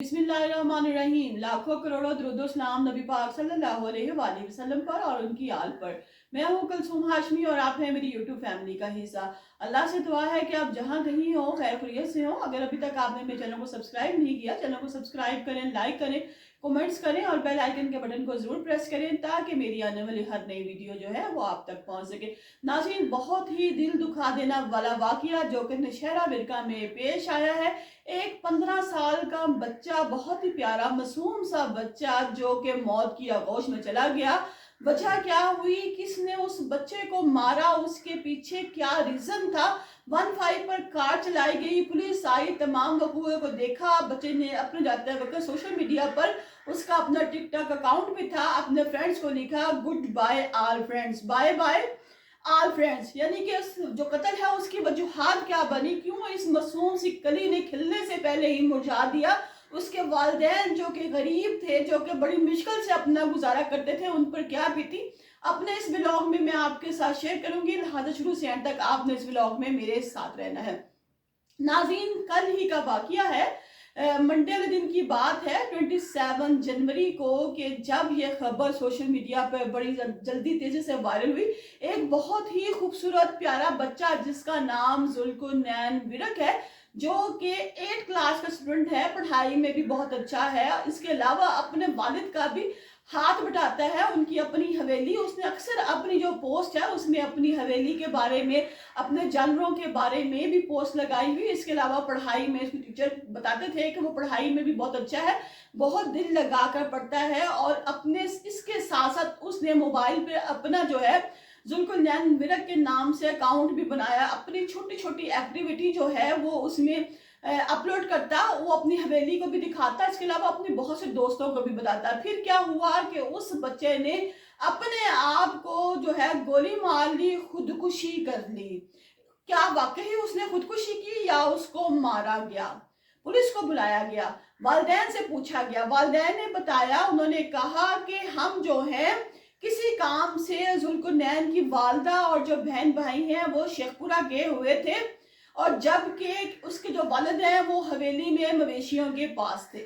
बिस्मिल्लाहिर्रहमानिर्रहीम। लाखों करोड़ों दुरूद सलाम नबी पाक सल्लल्लाहु अलैहि वसल्लम पर और उनकी आल पर। मैं हूँ कुलसूम हाशमी और आप हैं मेरी यूट्यूब फैमिली का हिस्सा। अल्लाह से दुआ है कि आप जहाँ कहीं हो खैर खैरियत से हो। अगर अभी तक आपने मेरे चैनल को सब्सक्राइब नहीं किया, चैनल को सब्सक्राइब करें, लाइक करें, कमेंट्स करें और बेल आइकन के बटन को जरूर प्रेस करें ताकि मेरी आने वाली हर नई वीडियो जो है वो आप तक पहुंच सके। नाज़रीन, बहुत ही दिल दुखा देना वाला वाकया जो कि नौशहरा विरका में पेश आया है। एक 15 साल का बच्चा, बहुत ही प्यारा मासूम सा बच्चा जो कि मौत की आगोश में चला गया। वजह क्या हुई, किसने उस बच्चे को मारा, उसके पीछे क्या रीजन था। 15 पर कार चलाई गई, पुलिस आई, तमाम वकूए को देखा। बच्चे ने अपने जाते वक्त सोशल मीडिया पर उसका अपना टिकटॉक अकाउंट भी था, अपने फ्रेंड्स को लिखा good bye all friends, bye bye all friends. यानी कि जो कत्ल है उसकी वजूहात क्या बनी, क्यों इस मासूम सी कली ने खिलने से पहले ही मुरझा दिया। उसके वालिदैन जो कि गरीब थे, जो कि बड़ी मुश्किल से अपना गुजारा करते थे, उन पर क्या बीती अपने इस व्लॉग में मैं आपके साथ शेयर करूंगी। लिहाजा शुरू से एंड तक आपने इस व्लॉग में मेरे साथ रहना है। नाज़रीन, कल ही का वाकया है, मंडे वाले दिन की बात है 27 जनवरी को, कि जब ये खबर सोशल मीडिया पर बड़ी जल्दी तेजी से वायरल हुई। एक बहुत ही खूबसूरत प्यारा बच्चा जिसका नाम जुल्कुरनैन विरक है, जो कि 8 क्लास का स्टूडेंट है, पढ़ाई में भी बहुत अच्छा है। इसके अलावा अपने वालिद का भी हाथ बटाता है, उनकी अपनी हवेली। उसने अक्सर अपनी जो पोस्ट है उसमें अपनी हवेली के बारे में, अपने जानवरों के बारे में भी पोस्ट लगाई हुई। इसके अलावा पढ़ाई में उसके टीचर बताते थे कि वो पढ़ाई में भी बहुत अच्छा है, बहुत दिल लगा कर पढ़ता है। और अपने इसके साथ साथ उसने मोबाइल पे अपना जो है जुल्कुरनैन विरक के नाम से अकाउंट भी बनाया। अपनी छोटी छोटी एक्टिविटी जो है वो उसमें अपलोड करता, वो अपनी हवेली को भी दिखाता, इसके अलावा अपने बहुत से दोस्तों को भी बताता। फिर क्या हुआ कि उस बच्चे ने अपने आप को जो है गोली मार ली, खुदकुशी कर ली। क्या वाकई उसने खुदकुशी की या उसको मारा गया? पुलिस को बुलाया गया, वालिदैन से पूछा गया। वालिदैन ने बताया, उन्होंने कहा कि हम जो है किसी काम से जुल्कुरनैन की वालदा और जो बहन भाई हैं वो शेखपुरा गए हुए थे, और जबकि उसके जो वालिद हैं वो हवेली में मवेशियों के पास थे।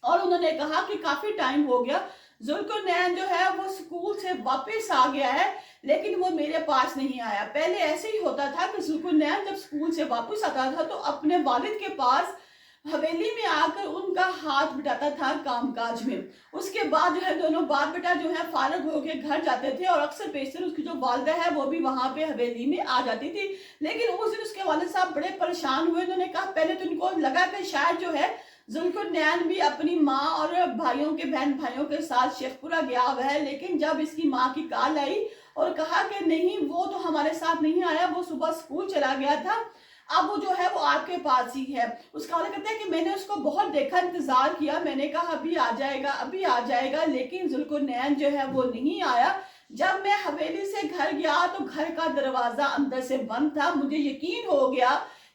और उन्होंने कहा कि काफी टाइम हो गया, जुल्कुरनैन जो है वो स्कूल से वापस आ गया है, लेकिन वो मेरे पास नहीं आया। पहले ऐसे ही होता था कि जुल्कुरनैन जब स्कूल से वापस आता था तो अपने वालिद के पास हवेली में आकर उनका हाथ बिठाता था कामकाज में। उसके बाद जो है दोनों बाप बेटा जो है फारग होकर घर जाते थे, और अक्सर पेशतर उसकी जो वालदा है वो भी वहां पे हवेली में आ जाती थी। लेकिन उस दिन उसके वालिद साहब बड़े परेशान हुए। उन्होंने कहा, पहले तो उनको लगा कि शायद जो है जुल्कुरनैन भी अपनी माँ और भाइयों के बहन भाइयों के साथ शेखपुरा गया हुआ है, लेकिन जब इसकी माँ की कॉल आई और कहा कि नहीं, वो तो हमारे साथ नहीं आया, वो सुबह स्कूल चला गया था, अब वो जो है वो आपके पास ही है। उसका वाला कहता है कि मैंने उसको बहुत देखा, इंतजार किया, मैंने कहा अभी आ जाएगा अभी आ जाएगा, लेकिन जुल्कुरनैन जो है वो नहीं आया। जब मैं हवेली से घर गया तो घर का दरवाजा अंदर से बंद था। मुझे यकीन हो गया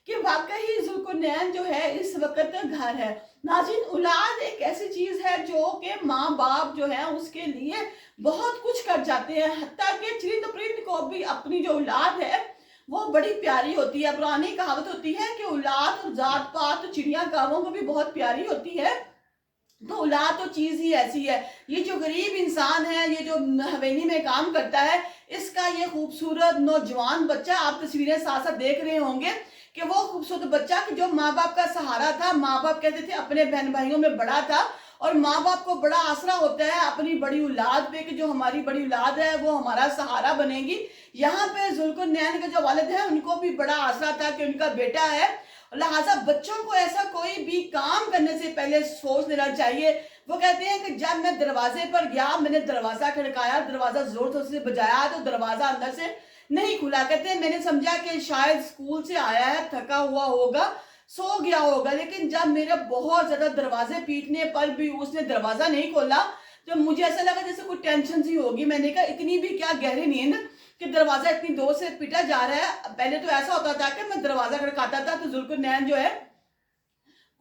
कि वाकई जुल्कुरनैन जो है इस वक्त घर है। नाज़रीन, औलाद एक ऐसी चीज है जो कि माँ बाप जो है उसके लिए बहुत कुछ कर जाते हैं, हत्ता कि चरिंद परिंद को भी अपनी जो औलाद है वो बड़ी प्यारी होती है। पुरानी कहावत होती है कि औलाद और जात पात चिड़िया गावों को भी बहुत प्यारी होती है। तो औलाद तो चीज ही ऐसी है। ये जो गरीब इंसान है, ये जो हवेली में काम करता है, इसका ये खूबसूरत नौजवान बच्चा, आप तस्वीरें साथ साथ देख रहे होंगे कि वो खूबसूरत बच्चा कि जो माँ बाप का सहारा था, माँ बाप कहते थे अपने बहन भाइयों में बड़ा था, और माँ बाप को बड़ा आसरा होता है अपनी बड़ी औलाद पे कि जो हमारी बड़ी औलाद है वो हमारा सहारा बनेगी। यहाँ पे जुल्कुरनैन के जो वालिद है उनको भी बड़ा आसरा था कि उनका बेटा है। लिहाजा बच्चों को ऐसा कोई भी काम करने से पहले सोच लेना चाहिए। वो कहते हैं कि जब मैं दरवाजे पर गया, मैंने दरवाजा खड़काया, दरवाजा जोर जोर से बजाया तो दरवाजा अंदर से नहीं खुला। कहते हैं मैंने समझा कि शायद स्कूल से आया है, थका हुआ होगा, सो गया होगा, लेकिन जब मेरे बहुत ज्यादा दरवाजे पीटने पर भी उसने दरवाजा नहीं खोला तो मुझे ऐसा लगा जैसे कोई टेंशन सी होगी। मैंने कहा इतनी भी क्या गहरी नींद कि दरवाजा इतनी दूर से पीटा जा रहा है। पहले तो ऐसा होता था कि मैं दरवाजा खड़काता था तो जुल्कुरनैन जो है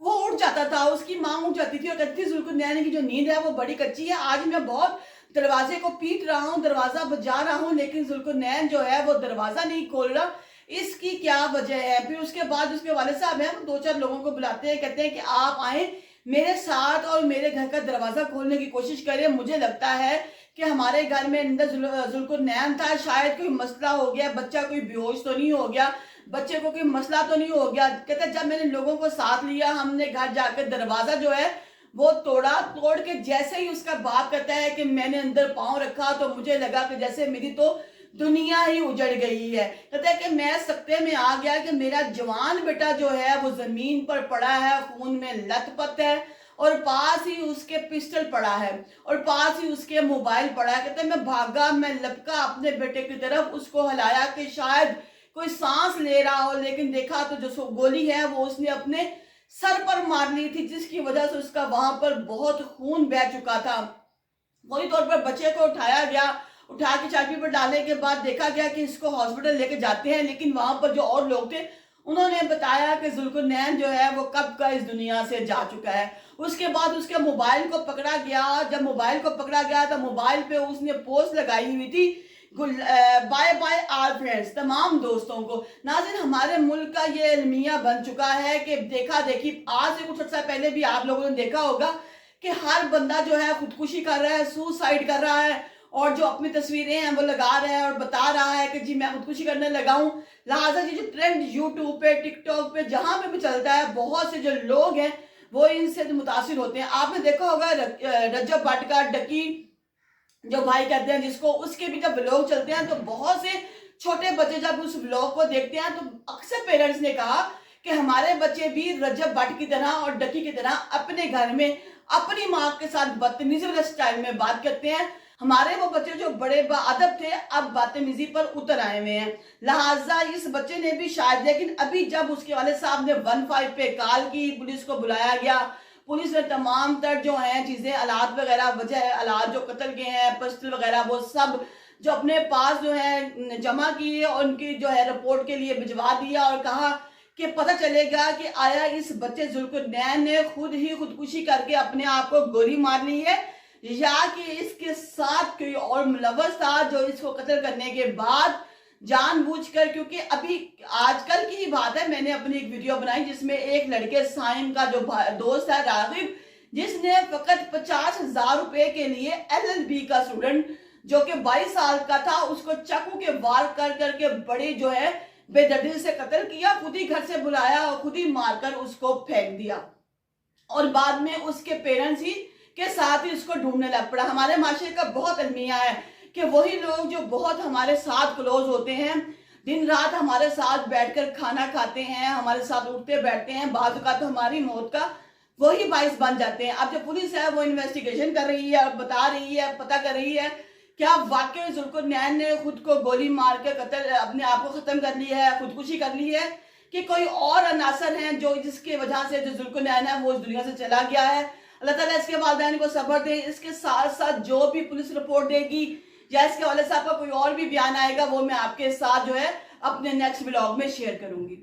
वो उठ जाता था, उसकी माँ उठ जाती थी और कहती थी जुल्कुरनैन की जो नींद है वो बड़ी कच्ची है, आज मैं बहुत दरवाजे को पीट रहा हूँ, दरवाजा बजा रहा हूँ, लेकिन जुल्कुरनैन जो है वो दरवाजा नहीं खोल रहा, इसकी क्या वजह है। फिर उसके बाद उसके वाले साहब हैं, दो चार लोगों को बुलाते हैं, कहते हैं कि आप आए, मेरे साथ और मेरे घर का दरवाजा खोलने की कोशिश करे। मुझे लगता है कि हमारे घर में अंदर जुल्कुरनैन था, शायद कोई मसला हो गया, बच्चा कोई बेहोश तो नहीं हो गया, बच्चे को कोई मसला तो नहीं हो गया। कहते जब मैंने लोगों को साथ लिया, हमने घर जाकर दरवाजा जो है वो तोड़ा। तोड़ के जैसे ही उसका बाप कहता है कि मैंने अंदर पांव रखा तो मुझे लगा कि जैसे मेरी तो दुनिया ही उजड़ गई है। कहता है कि मैं सकते में आ गया कि मेरा जवान बेटा जो है वो जमीन पर पड़ा है, खून में लथपथ है, और पास ही उसके पिस्टल पड़ा है और पास ही उसके मोबाइल पड़ा है। कहते मैं भागा, मैं लपका अपने बेटे की तरफ, उसको हिलाया कि शायद कोई सांस ले रहा हो, लेकिन देखा तो जो गोली है वो उसने अपने सर पर मार ली थी, जिसकी वजह से उसका वहां पर बहुत खून बह चुका था। वही तौर पर बच्चे को उठाया गया, उठा के चाबी पर डालने के बाद देखा गया कि इसको हॉस्पिटल लेके जाते हैं, लेकिन वहां पर जो और लोग थे उन्होंने बताया कि जुल्कुरनैन जो है वो कब का इस दुनिया से जा चुका है। उसके बाद उसके मोबाइल को पकड़ा गया। जब मोबाइल को पकड़ा गया तो मोबाइल पे उसने पोस्ट लगाई हुई थी, बाय बाय आर फ्रेंड्स, तमाम दोस्तों को। नाज़रीन, हमारे मुल्क का ये अलमिया बन चुका है कि देखा देखी, आज से कुछ अर्सा पहले भी आप लोगों ने देखा होगा कि हर बंदा जो है खुदकुशी कर रहा है, सुसाइड कर रहा है, और जो अपनी तस्वीरें हैं वो लगा रहा है और बता रहा है कि जी मैं खुदकुशी करने लगा हूँ। लिहाजा ये जो ट्रेंड यूट्यूब पे, टिकटॉक पे, जहां पे भी चलता है, बहुत से जो लोग हैं वो इनसे मुतासिर होते हैं। आपने देखा होगा रजब भट्ट का डकी जो भाई कहते हैं जिसको, उसके भी जब व्लॉग चलते हैं तो बहुत से छोटे बच्चे जब उस व्लॉग को देखते हैं तो अक्सर पेरेंट्स ने कहा कि हमारे बच्चे भी रजब भट्ट की तरह और डकी की तरह अपने घर में अपनी माँ के साथ बदतमीजी वाले स्टाइल में बात करते हैं। हमारे वो बच्चे जो बड़े बाअदब थे अब बदतमीजी पर उतर आए हुए हैं। लिहाजा इस बच्चे ने भी शायद, लेकिन अभी जब उसके वाले साहब ने 15 पे कॉल की, पुलिस को बुलाया गया, पुलिस ने तमाम तर जो है चीजें, आलात वगैरह, वजह आलात जो कत्ल के हैं, पिस्टल वगैरह, वो सब जो अपने पास जो है जमा किए और उनकी जो है रिपोर्ट के लिए भिजवा दिया और कहा कि पता चलेगा कि आया इस बच्चे जुल्कुरनैन ने खुद ही खुदकुशी करके अपने आप को गोली मार ली है या कि इसके साथ कोई और मुलव्वस था जो इसको कत्ल करने के बाद जानबूझकर। क्योंकि अभी आजकल की ही बात है, मैंने अपनी एक वीडियो बनाई जिसमें एक लड़के साइम का जो दोस्त है रागिब, जिसने फकत 50,000 रुपए के लिए LLB का स्टूडेंट जो कि 22 साल का था, उसको चाकू के वार कर करके बड़ी जो है बेदर्दी से कत्ल किया, खुद ही घर से बुलाया और खुद ही मारकर उसको फेंक दिया, और बाद में उसके पेरेंट्स ही के साथ ही उसको ढूंढने लग पड़ा। हमारे माशरे का बहुत अलमिया है कि वही लोग जो बहुत हमारे साथ क्लोज होते हैं, दिन रात हमारे साथ बैठकर खाना खाते हैं, हमारे साथ उठते बैठते हैं, बाद का तो हमारी मौत का वही बाइस बन जाते हैं। अब जो पुलिस है वो इन्वेस्टिगेशन कर रही है और बता रही है, पता कर रही है क्या वाकई जुल्कुरनैन ने खुद को गोली मार के कत्ल, अपने आप को खत्म कर लिया है, खुदकुशी कर ली है, कि कोई और अनासर हैं जो जिसकी वजह से जो जुल्कुरनैन है वो इस दुनिया से चला गया है। अल्लाह ताला इसके वालिदैन को सब्र दे। इसके साथ साथ जो भी पुलिस रिपोर्ट देगी या इसके वाले साहब का कोई और भी बयान आएगा वो मैं आपके साथ जो है अपने नेक्स्ट व्लॉग में शेयर करूंगी।